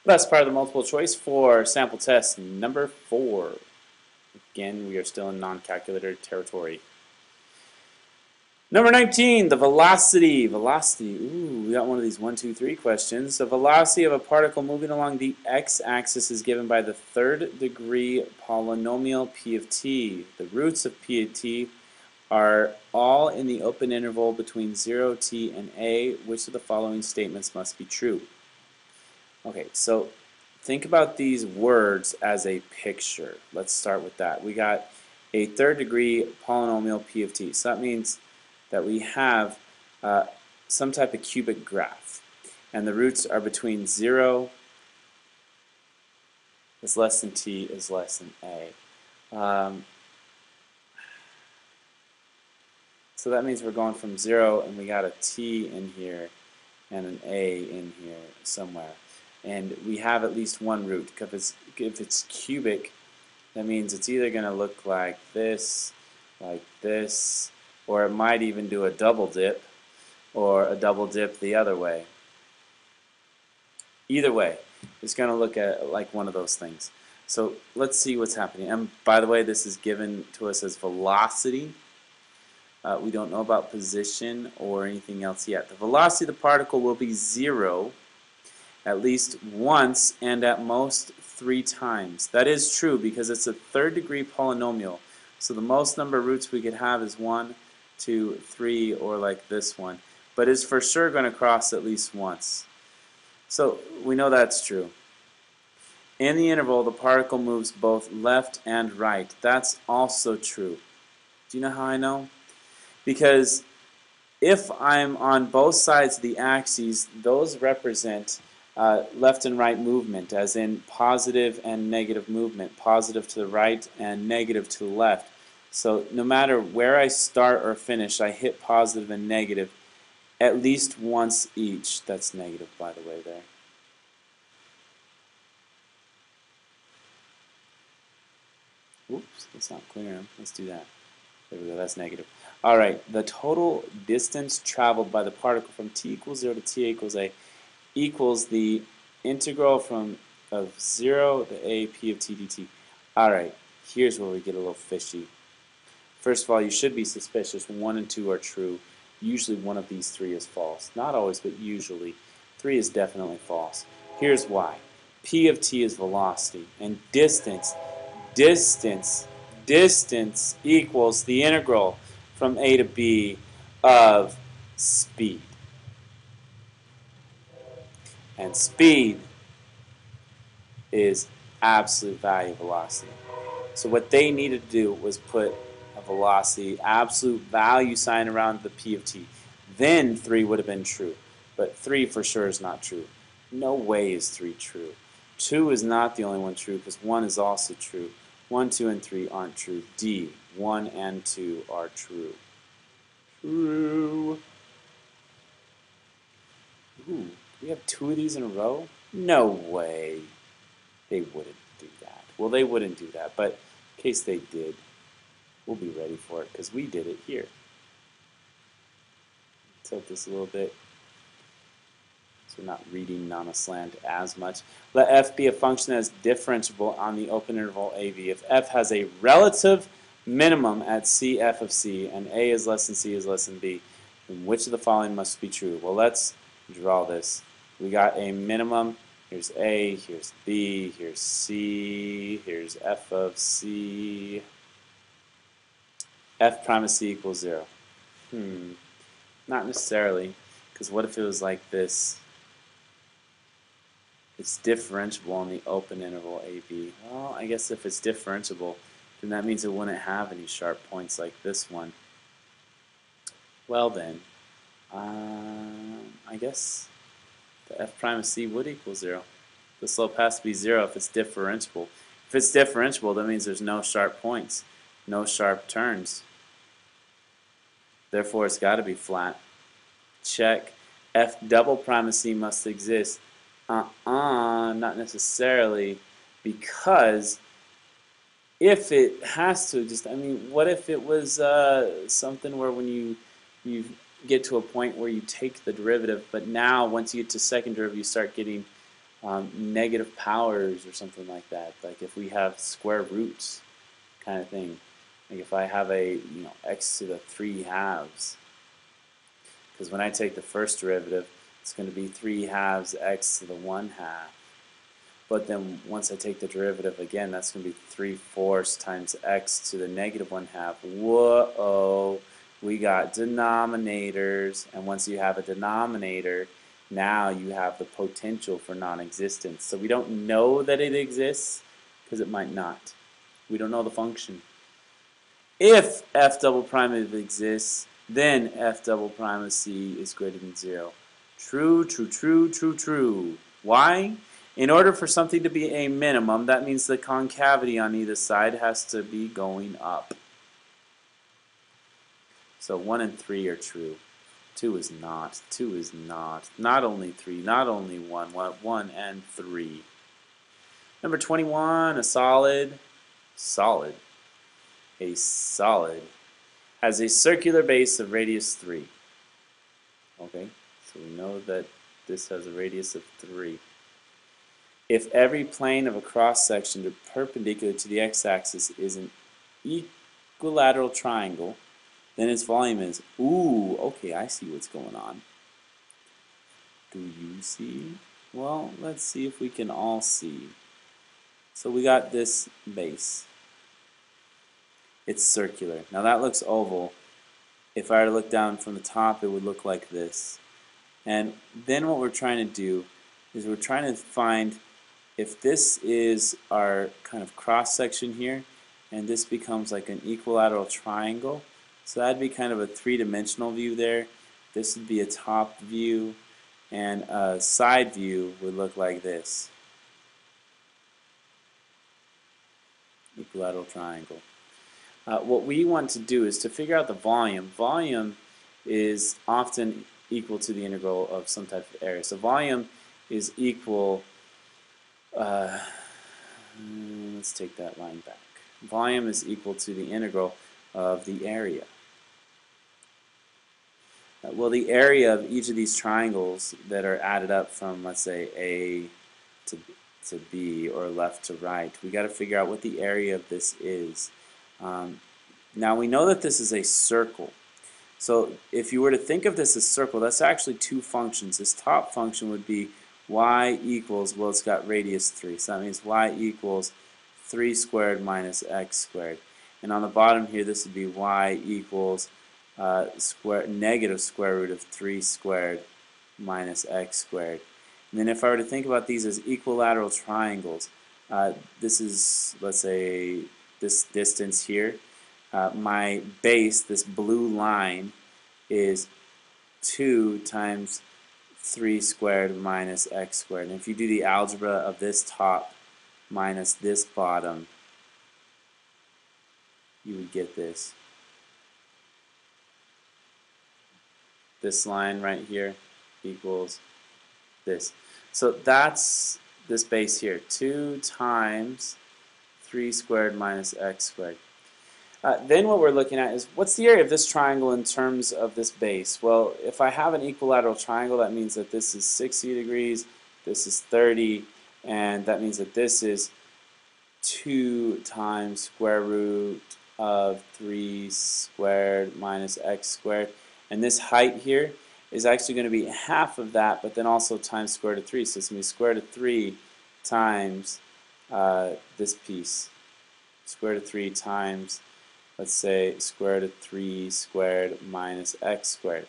That's part of the multiple choice for sample test number 4. Again, we are still in non-calculator territory. Number 19, the velocity. Velocity. Ooh, we got one of these 1, 2, 3 questions. The velocity of a particle moving along the x-axis is given by the third degree polynomial p of t. The roots of p of t are all in the open interval between 0, t, and a. Which of the following statements must be true? Okay, so think about these words as a picture. Let's start with that. We got a third degree polynomial p of t. So that means that we have some type of cubic graph. And the roots are between 0 is less than t is less than a. So that means we're going from 0 and we got a t in here and an a in here somewhere. And we have at least one root. If it's cubic, that means it's either going to look like this, or it might even do a double dip, or a double dip the other way. Either way, it's going to look like one of those things. So let's see what's happening. And by the way, this is given to us as velocity. We don't know about position or anything else yet. The velocity of the particle will be 0 at least once and at most 3 times. That is true because it's a third degree polynomial. So the most number of roots we could have is 1, 2, 3, or like this one. But it's for sure going to cross at least once. So we know that's true. In the interval, the particle moves both left and right. That's also true. Do you know how I know? Because if I'm on both sides of the axes, those represent left and right movement, as in positive and negative movement, positive to the right and negative to the left. So no matter where I start or finish, I hit positive and negative at least once each. That's negative, by the way, there. Oops, that's not clear. Let's do that. There we go, that's negative. All right, the total distance traveled by the particle from t equals 0 to t equals a equals the integral of 0 to a p of t dt. All right, here's where we get a little fishy. First of all, you should be suspicious. 1 and 2 are true. Usually one of these 3 is false. Not always, but usually. 3 is definitely false. Here's why. P of t is velocity, and distance equals the integral from a to b of speed. And speed is absolute value of velocity. So what they needed to do was put a velocity, absolute value sign around the p of t. Then 3 would have been true. But 3 for sure is not true. No way is 3 true. 2 is not the only one true because 1 is also true. 1, 2, and 3 aren't true. D, 1 and 2 are true. True. Ooh, we have 2 of these in a row? No way. They wouldn't do that. Well, they wouldn't do that, but in case they did, we'll be ready for it because we did it here. Tilt this a little bit so we're not reading on a slant as much. Let f be a function that is differentiable on the open interval AV. If f has a relative minimum at c f of c and a is less than c is less than b, then which of the following must be true? Well, let's draw this. We got a minimum. Here's a, here's b, here's c, here's f of c. F prime of c equals 0. Not necessarily, because what if it was like this? It's differentiable on the open interval AB. Well, I guess if it's differentiable, then that means it wouldn't have any sharp points like this one. Well then, I guess the f prime of c would equal 0. The slope has to be 0 if it's differentiable. If it's differentiable, that means there's no sharp points, no sharp turns. Therefore, it's got to be flat. Check. F double prime of c must exist. Not necessarily, because if it has to exist, I mean, what if it was something where when you get to a point where you take the derivative, but now once you get to second derivative, you start getting negative powers or something like that. Like if we have square roots kind of thing. Like if I have a, x to the 3 halves, because when I take the first derivative, it's going to be 3 halves x to the 1 half. But then once I take the derivative again, that's going to be 3/4 times x to the negative 1 half. Whoa, we got denominators, and once you have a denominator, now you have the potential for non-existence. So we don't know that it exists because it might not. We don't know the function. If f double prime exists, then f double prime of c is greater than 0. True, true, true, true, true. Why? In order for something to be a minimum, that means the concavity on either side has to be going up. So 1 and 3 are true. 2 is not. 2 is not. Not only 3, not only 1. 1 and 3. Number 21, a solid has a circular base of radius 3. Okay, so we know that this has a radius of 3. If every plane of a cross-section perpendicular to the x-axis is an equilateral triangle, then its volume is, ooh, okay, I see what's going on. Do you see? Well, let's see if we can all see. So we got this base. It's circular. Now that looks oval. If I were to look down from the top, it would look like this. And then what we're trying to do is we're trying to find if this is our kind of cross-section here, and this becomes like an equilateral triangle. So that'd be kind of a three-dimensional view there. This would be a top view, and a side view would look like this. Equilateral triangle. What we want to do is to figure out the volume. Volume is often equal to the integral of some type of area. So volume is equal, let's take that line back. Volume is equal to the integral of the area. Well, the area of each of these triangles that are added up from, let's say, A to B or left to right, we got to figure out what the area of this is. Now we know that this is a circle. So if you were to think of this as circle, that's actually two functions. This top function would be y equals, well, it's got radius 3. So that means y equals 3 squared minus x squared. And on the bottom here, this would be y equals negative square root of 3 squared minus x squared. And then if I were to think about these as equilateral triangles, this is, let's say, this distance here. My base, this blue line, is 2 times 3 squared minus x squared. And if you do the algebra of this top minus this bottom, you would get this. This line right here equals this. So that's this base here, 2 times 3 squared minus x squared. Then what we're looking at is what's the area of this triangle in terms of this base? Well, if I have an equilateral triangle, that means that this is 60 degrees, this is 30, and that means that this is 2 times square root of 3 squared minus x squared. And this height here is actually going to be half of that, but then also times square root of 3. So it's going to be square root of 3 times this piece. Square root of 3 times, let's say, square root of 3 squared minus x squared.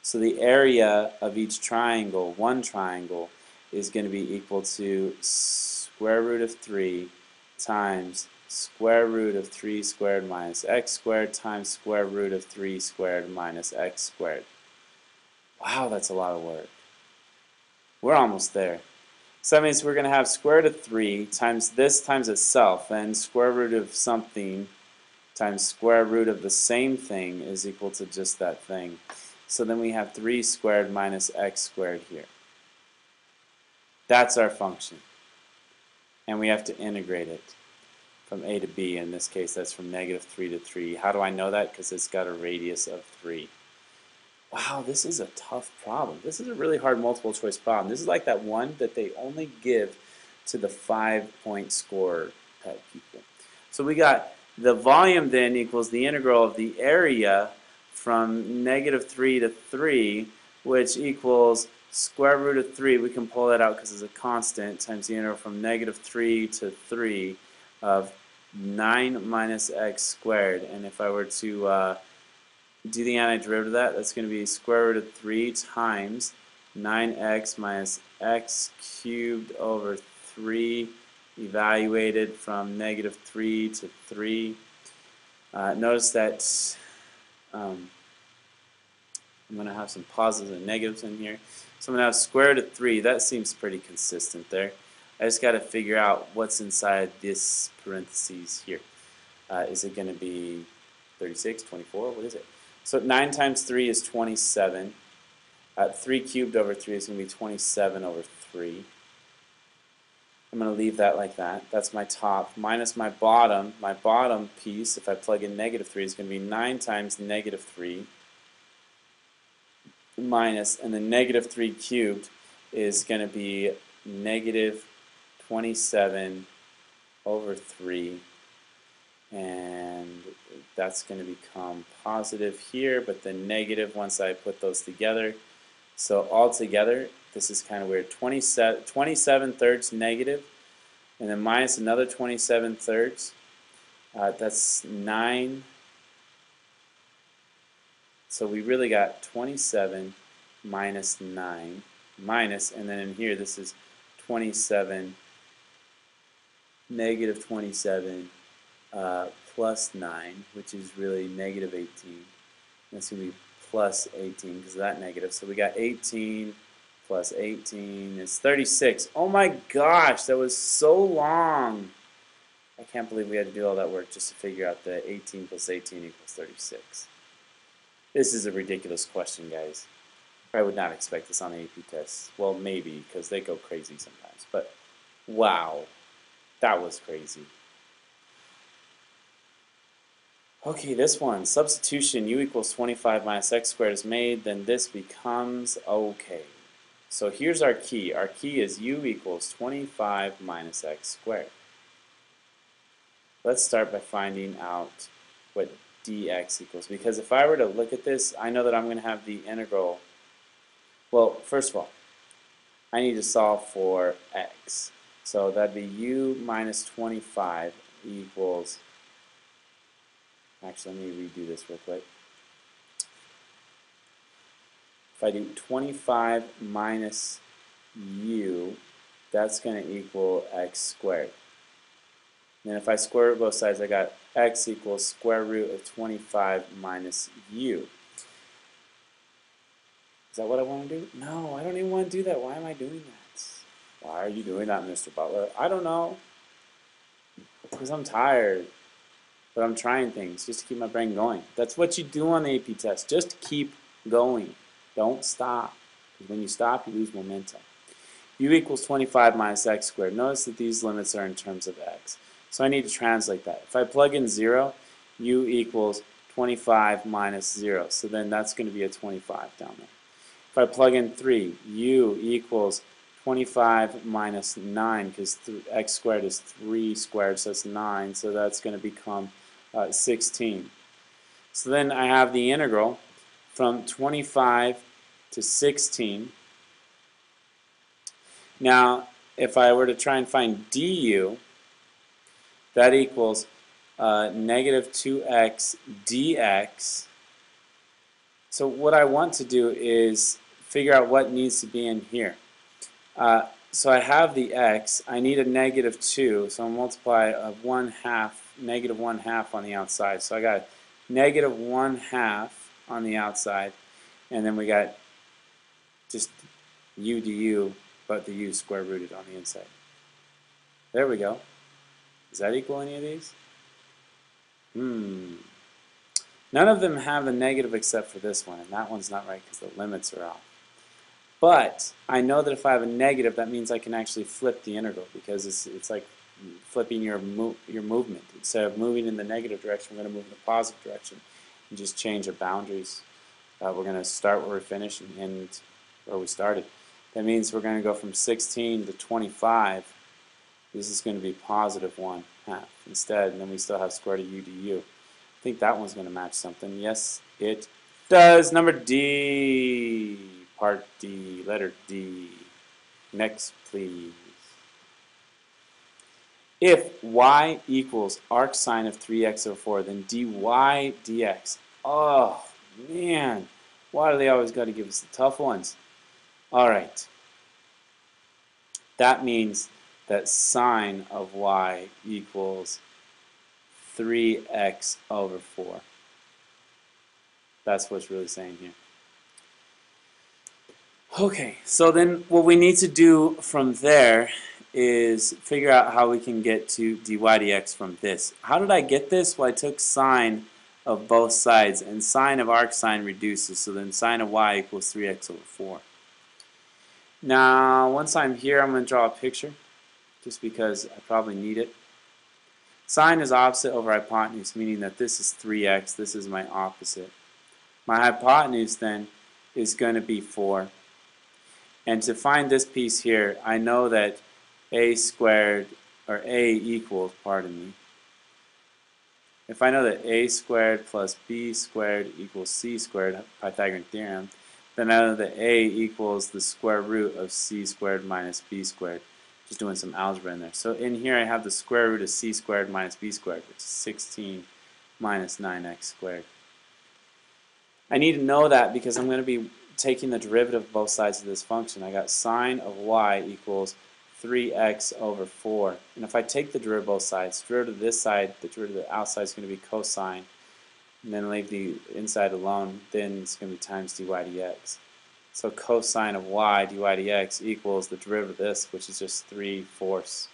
So the area of each triangle, one triangle, is going to be equal to square root of 3 times square root of 3 squared minus x squared times square root of 3 squared minus x squared. Wow, that's a lot of work. We're almost there. So that means we're going to have square root of 3 times this times itself, and square root of something times square root of the same thing is equal to just that thing. So then we have 3 squared minus x squared here. That's our function. And we have to integrate it from a to b. In this case, that's from negative 3 to 3. How do I know that? Because it's got a radius of 3. Wow, this is a tough problem. This is a really hard multiple choice problem. This is like that one that they only give to the 5-point scorer type people. So we got the volume then equals the integral of the area from -3 to 3, which equals square root of 3. We can pull that out because it's a constant, times the integral from -3 to 3 of 9 minus x squared. And if I were to do the antiderivative of that, that's going to be square root of 3 times 9x minus x cubed over 3 evaluated from -3 to 3. Notice that I'm going to have some positives and negatives in here. So I'm going to have square root of 3. That seems pretty consistent there. I just got to figure out what's inside this parentheses here. Is it going to be 36, 24? What is it? So 9 times 3 is 27. 3 cubed over 3 is going to be 27 over 3. I'm going to leave that like that. That's my top. Minus my bottom. My bottom piece, if I plug in -3, is going to be 9 times -3 minus, and then -3 cubed is going to be -27 over 3. And that's going to become positive here, but then negative once I put those together. So altogether, this is kind of weird. 27 thirds negative, and then minus another 27 thirds. That's 9. So we really got 27 minus 9 minus, and then in here this is 27 negative 27 plus 9, which is really negative 18. That's going to be plus 18 because of that negative. So we got 18 plus 18 is 36. Oh my gosh, that was so long. I can't believe we had to do all that work just to figure out that 18 plus 18 equals 36. This is a ridiculous question, guys. I would not expect this on the AP test. Well, maybe, because they go crazy sometimes. But wow, that was crazy. Okay, this one, substitution u equals 25 minus x squared is made, then this becomes okay. So here's our key. Our key is u equals 25 minus x squared. Let's start by finding out what dx equals, because if I were to look at this, I know that I'm going to have the integral. Well, first of all, I need to solve for x. So that'd be u minus 25 equals, actually, let me redo this real quick. If I do 25 minus u, that's going to equal x squared. And then if I square root both sides, I got x equals square root of 25 minus u. Is that what I want to do? No, I don't even want to do that. Why am I doing that? Why are you doing that, Mr. Butler? I don't know. Because I'm tired. But I'm trying things just to keep my brain going. That's what you do on the AP test. Just keep going. Don't stop. Because when you stop, you lose momentum. U equals 25 minus x squared. Notice that these limits are in terms of x. So I need to translate that. If I plug in 0, u equals 25 minus 0. So then that's going to be a 25 down there. If I plug in 3, u equals 25 minus 9, because x squared is 3 squared, so that's 9. So that's going to become 16. So then I have the integral from 25 to 16. Now, if I were to try and find du, that equals negative 2x dx. So what I want to do is figure out what needs to be in here. So I have the x. I need a negative 2, so I'll multiply a negative 1/2 on the outside. So I got negative 1/2 on the outside, and then we got just u du, but the u square rooted on the inside. There we go. Does that equal any of these? None of them have a negative except for this one, and that one's not right because the limits are off. But I know that if I have a negative, that means I can actually flip the integral, because it's like flipping your movement. Instead of moving in the negative direction, we're going to move in the positive direction and just change our boundaries. We're going to start where we finished and end where we started. That means we're going to go from 16 to 25. This is going to be positive 1/2 instead, and then we still have square root of u to u. I think that one's going to match something. Yes, it does. Number D. Part D. Letter D. Next, please. If y equals arc sine of 3x over 4, then dy dx. Oh, man. Why do they always got to give us the tough ones? All right. That means that sine of y equals 3x over 4. That's what's really saying here. Okay, so then what we need to do from there is figure out how we can get to dy dx from this. How did I get this? Well, I took sine of both sides, and sine of arc sine reduces, so then sine of y equals 3x over 4. Now, once I'm here, I'm going to draw a picture, just because I probably need it. Sine is opposite over hypotenuse, meaning that this is 3x, this is my opposite. My hypotenuse, then, is going to be 4. And to find this piece here, I know that a squared, or a equals, pardon me. If I know that a squared plus b squared equals c squared, Pythagorean theorem, then I know that a equals the square root of c squared minus b squared. Just doing some algebra in there. So in here I have the square root of c squared minus b squared, which is 16 minus 9x squared. I need to know that because I'm going to be taking the derivative of both sides of this function. I got sine of y equals 3x over 4. And if I take the derivative of both sides, the derivative of this side, the derivative of the outside is going to be cosine, and then leave the inside alone, then it's going to be times dy dx. So cosine of y dy dx equals the derivative of this, which is just 3/4.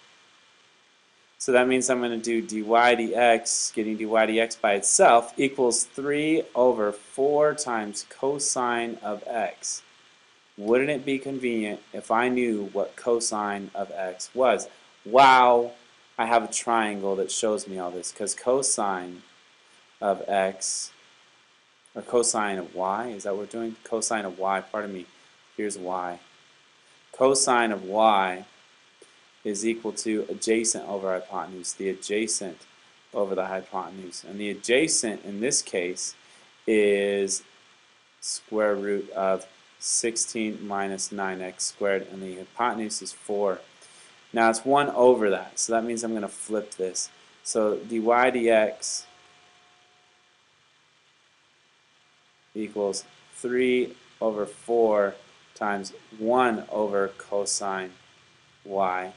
So that means I'm going to do dy dx, getting dy dx by itself, equals 3 over 4 times cosine of x. Wouldn't it be convenient if I knew what cosine of x was? Wow, I have a triangle that shows me all this, because cosine of x, or cosine of y, is that what we're doing? Cosine of y, pardon me, here's y. Cosine of y is equal to adjacent over hypotenuse, the adjacent over the hypotenuse. And the adjacent in this case is square root of 16 minus 9x squared, and the hypotenuse is 4. Now it's 1 over that, so that means I'm going to flip this. So dy dx equals 3 over 4 times 1 over cosine y,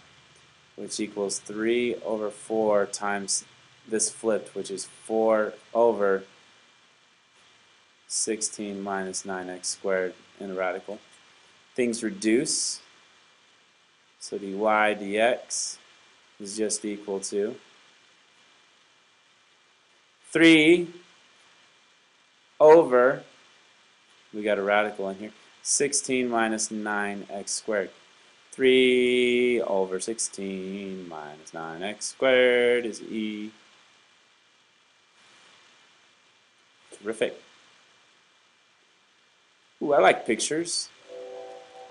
which equals 3 over 4 times this flipped, which is 4 over 16 minus 9x squared in a radical. Things reduce, so dy dx is just equal to 3 over, we got a radical in here, 16 minus 9x squared. 3 over 16 minus 9x squared is e. Terrific. Ooh, I like pictures.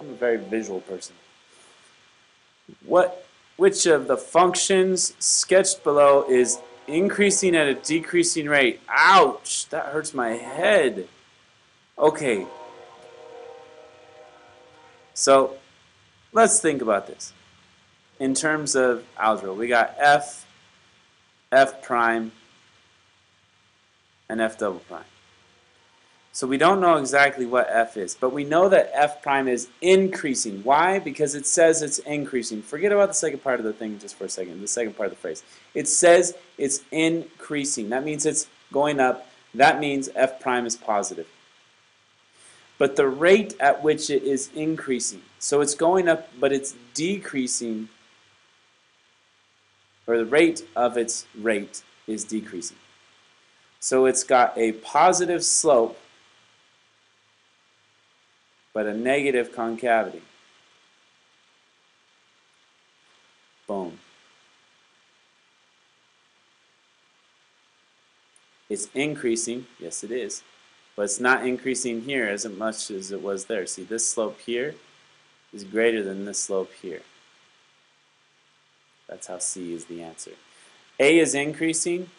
I'm a very visual person. Which of the functions sketched below is increasing at a decreasing rate? Ouch! That hurts my head. Okay. So, let's think about this. In terms of algebra, we got f, f prime, and f double prime. So we don't know exactly what f is, but we know that f prime is increasing. Why? Because it says it's increasing. Forget about the second part of the thing just for a second, the second part of the phrase. It says it's increasing. That means it's going up. That means f prime is positive. But the rate at which it is increasing, so it's going up, but it's decreasing, or the rate of its rate is decreasing. So it's got a positive slope, but a negative concavity. Boom. It's increasing, yes it is, but it's not increasing here as much as it was there. See, this slope here is greater than this slope here. That's how C is the answer. A is increasing,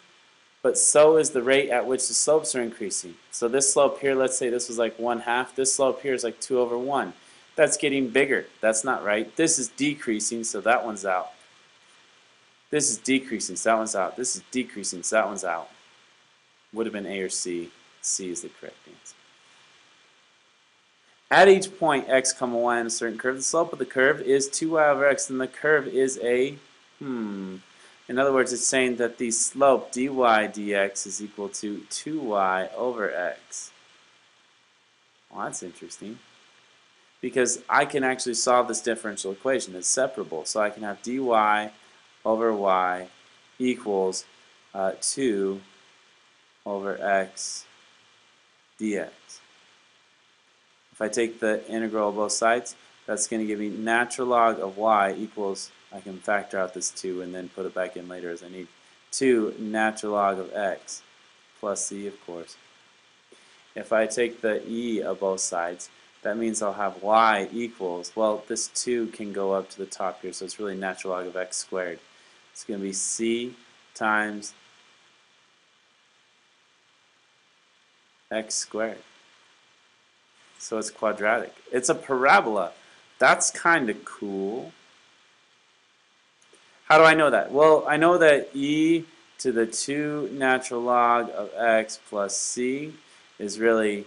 but so is the rate at which the slopes are increasing. So this slope here, let's say this was like 1/2. This slope here is like 2/1. That's getting bigger. That's not right. This is decreasing, so that one's out. This is decreasing, so that one's out. This is decreasing, so that one's out. Would have been A or C. C is the correct answer. At each point x, y on a certain curve, the slope of the curve is 2y over x, and the curve is a, in other words, it's saying that the slope dy dx is equal to 2y over x. Well, that's interesting. Because I can actually solve this differential equation. It's separable. So I can have dy over y equals 2 over x dx. If I take the integral of both sides, that's going to give me natural log of y equals, I can factor out this 2 and then put it back in later as I need, 2 natural log of x plus c, of course. If I take the e of both sides, that means I'll have y equals, well, this 2 can go up to the top here, so it's really natural log of x squared. It's going to be c times x squared. So it's quadratic. It's a parabola. That's kind of cool. How do I know that? Well, I know that e to the 2 natural log of x plus c is really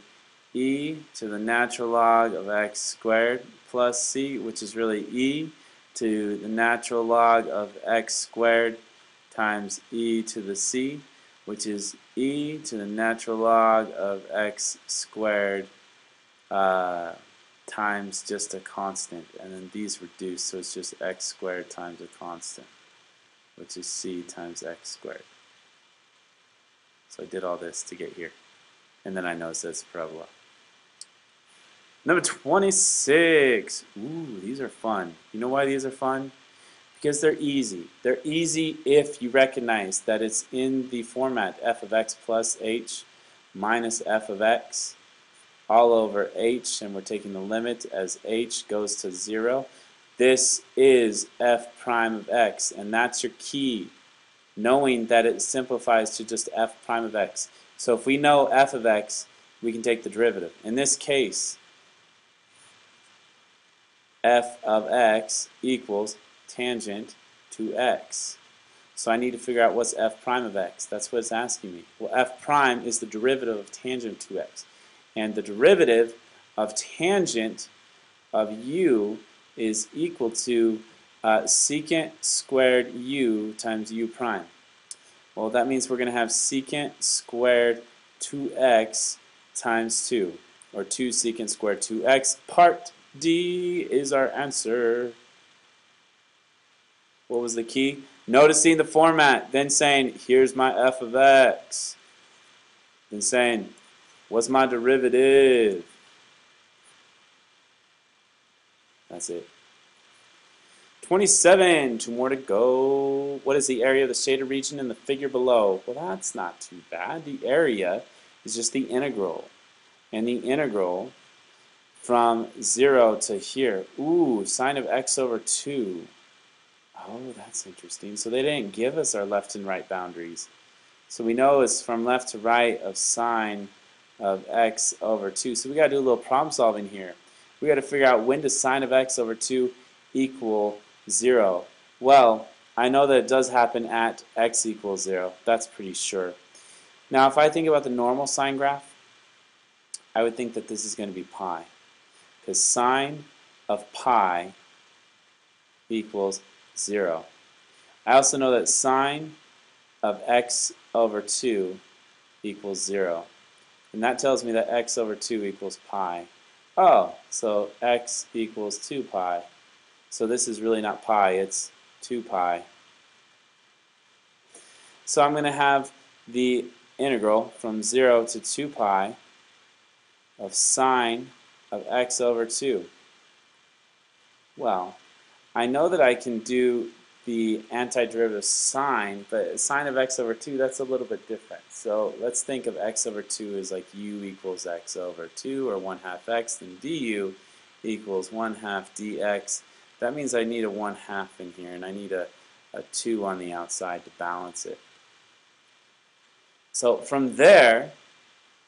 e to the natural log of x squared plus c, which is really e to the natural log of x squared times e to the c, which is e to the natural log of x squared times just a constant, and then these reduce, so it's just x squared times a constant, which is c times x squared. So I did all this to get here, and then I noticed that it's parabola. Number 26. Ooh, these are fun. You know why these are fun? Because they're easy. They're easy if you recognize that it's in the format f of x plus h minus f of x all over h, and we're taking the limit as h goes to 0. This is f prime of x, and that's your key, knowing that it simplifies to just f prime of x. So if we know f of x, we can take the derivative. In this case, f of x equals tangent to x. So I need to figure out what's f prime of x. That's what it's asking me. Well, f prime is the derivative of tangent to x. And the derivative of tangent of u is equal to secant squared u times u prime. Well, that means we're going to have secant squared 2x times 2, or 2 secant squared 2x. Part D is our answer. What was the key? Noticing the format, then saying, here's my f of x. Then saying, what's my derivative? That's it. 27, 2 more to go. What is the area of the shaded region in the figure below? Well, that's not too bad. The area is just the integral. And the integral from 0 to here. Ooh, sine of x over 2. Oh, that's interesting. So they didn't give us our left and right boundaries. So we know it's from left to right of sine of x over 2. So we got to do a little problem solving here. We got to figure out when does sine of x over 2 equal 0. Well, I know that it does happen at x equals 0. That's pretty sure. Now, if I think about the normal sine graph, I would think that this is going to be pi. Because sine of pi equals 0. I also know that sine of x over 2 equals 0. And that tells me that x over 2 equals pi. Oh, so x equals 2 pi. So this is really not pi, it's 2 pi. So I'm going to have the integral from 0 to 2 pi of sine of x over 2. Well, I know that I can do the antiderivative sign, but sine of x over 2, that's a little bit different. So let's think of x over 2 as like u equals x over 2, or 1/2 x, then du equals 1/2 dx. That means I need a 1/2 in here, and I need a 2 on the outside to balance it. So from there,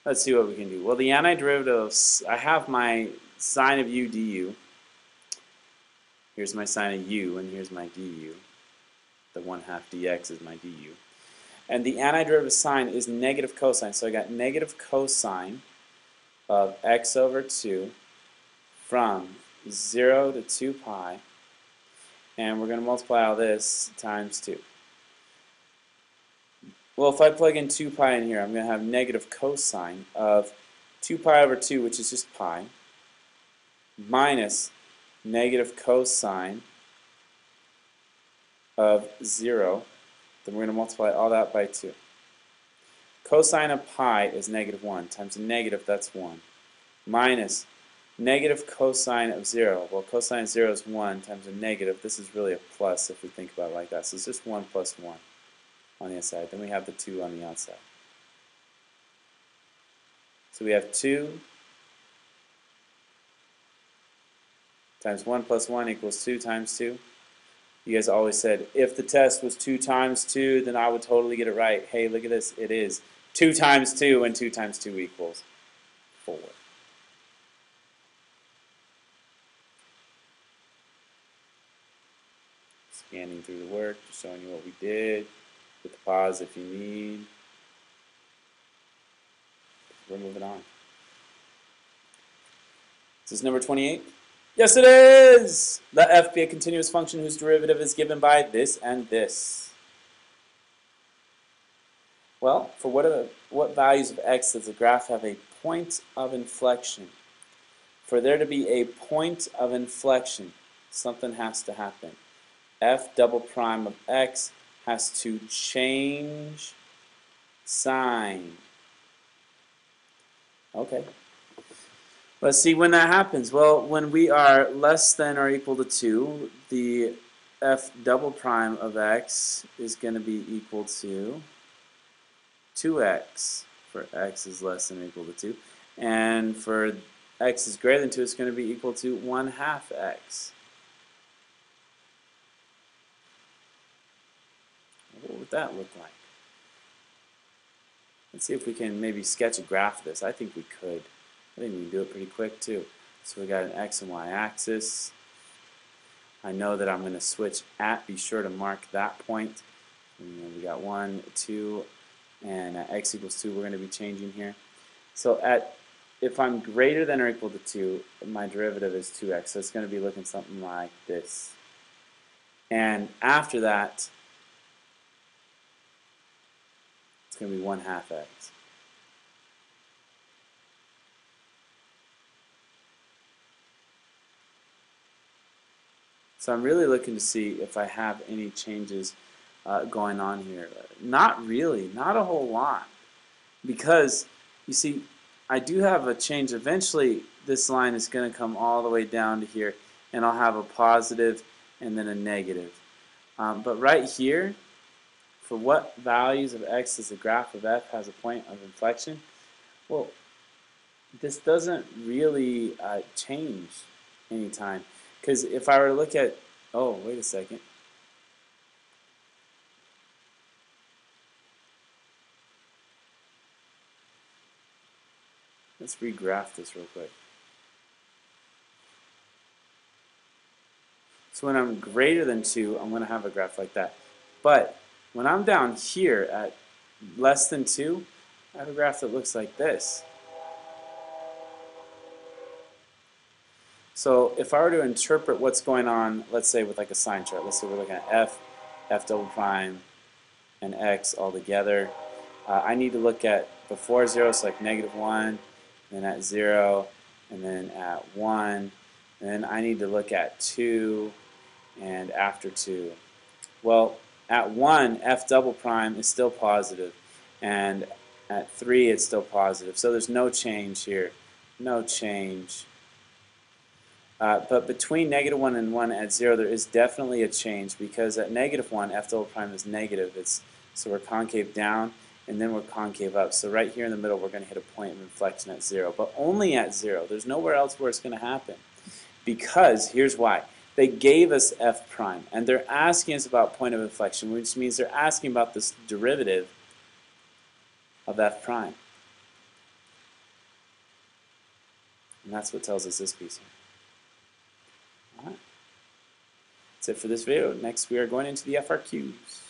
let's see what we can do. Well, the antiderivative, I have my sine of u du. Here's my sine of u, and here's my du. The 1/2 dx is my du. And the antiderivative sign is negative cosine. So I got negative cosine of x over 2 from 0 to 2 pi. And we're going to multiply all this times 2. Well, if I plug in 2 pi in here, I'm going to have negative cosine of 2 pi over 2, which is just pi, minus negative cosine of 0. Then we're going to multiply all that by 2. Cosine of pi is negative 1 times a negative, that's 1, minus negative cosine of 0. Well, cosine of 0 is 1 times a negative. This is really a plus if we think about it like that. So it's just 1 plus 1 on the inside. Then we have the 2 on the outside. So we have 2 times 1 plus 1 equals 2 times 2. You guys always said, if the test was 2 times 2, then I would totally get it right. Hey, look at this. It is 2 times 2, and 2 times 2 equals 4. Scanning through the work, just showing you what we did. Hit the pause if you need. We're moving on. Is this number 28? Yes, it is! Let f be a continuous function whose derivative is given by this and this. Well, for what values of x does the graph have a point of inflection? For there to be a point of inflection, something has to happen. F double prime of x has to change sign. Okay. Let's see when that happens. Well, when we are less than or equal to 2, the f double prime of x is going to be equal to 2x for x is less than or equal to 2. And for x is greater than 2, it's going to be equal to 1/2 x. What would that look like? Let's see if we can maybe sketch a graph of this. I think we could. I think we can do it pretty quick too. So we got an x and y axis. I know that I'm going to switch at. Be sure to mark that point. And then we got 1, 2, and at x equals 2 we're going to be changing here. So if I'm greater than or equal to 2, my derivative is 2x. So it's going to be looking something like this. And after that, it's going to be 1/2 x. So I'm really looking to see if I have any changes going on here. Not really, not a whole lot. Because, you see, I do have a change. Eventually, this line is going to come all the way down to here, and I'll have a positive and then a negative. But right here, for what values of x does the graph of f has a point of inflection? Well, this doesn't really change anytime. Because if I were to look at, oh, wait a second. Let's regraph this real quick. So when I'm greater than 2, I'm going to have a graph like that. But when I'm down here at less than 2, I have a graph that looks like this. So if I were to interpret what's going on, let's say with like a sign chart, let's say we're looking at f double prime, and x all together. I need to look at before 0, so like -1, then at 0, and then at 1, and then I need to look at 2, and after 2. Well, at 1, f double prime is still positive, and at 3 it's still positive, so there's no change here. No change. But between -1 and 1 at 0, there is definitely a change, because at -1, f double prime is negative. So we're concave down, and then we're concave up. So right here in the middle, we're going to hit a point of inflection at 0, but only at 0. There's nowhere else where it's going to happen, because here's why. They gave us f prime, and they're asking us about point of inflection, which means they're asking about this derivative of f prime. And that's what tells us this piece here. All right. That's it for this video. Next, we are going into the FRQs.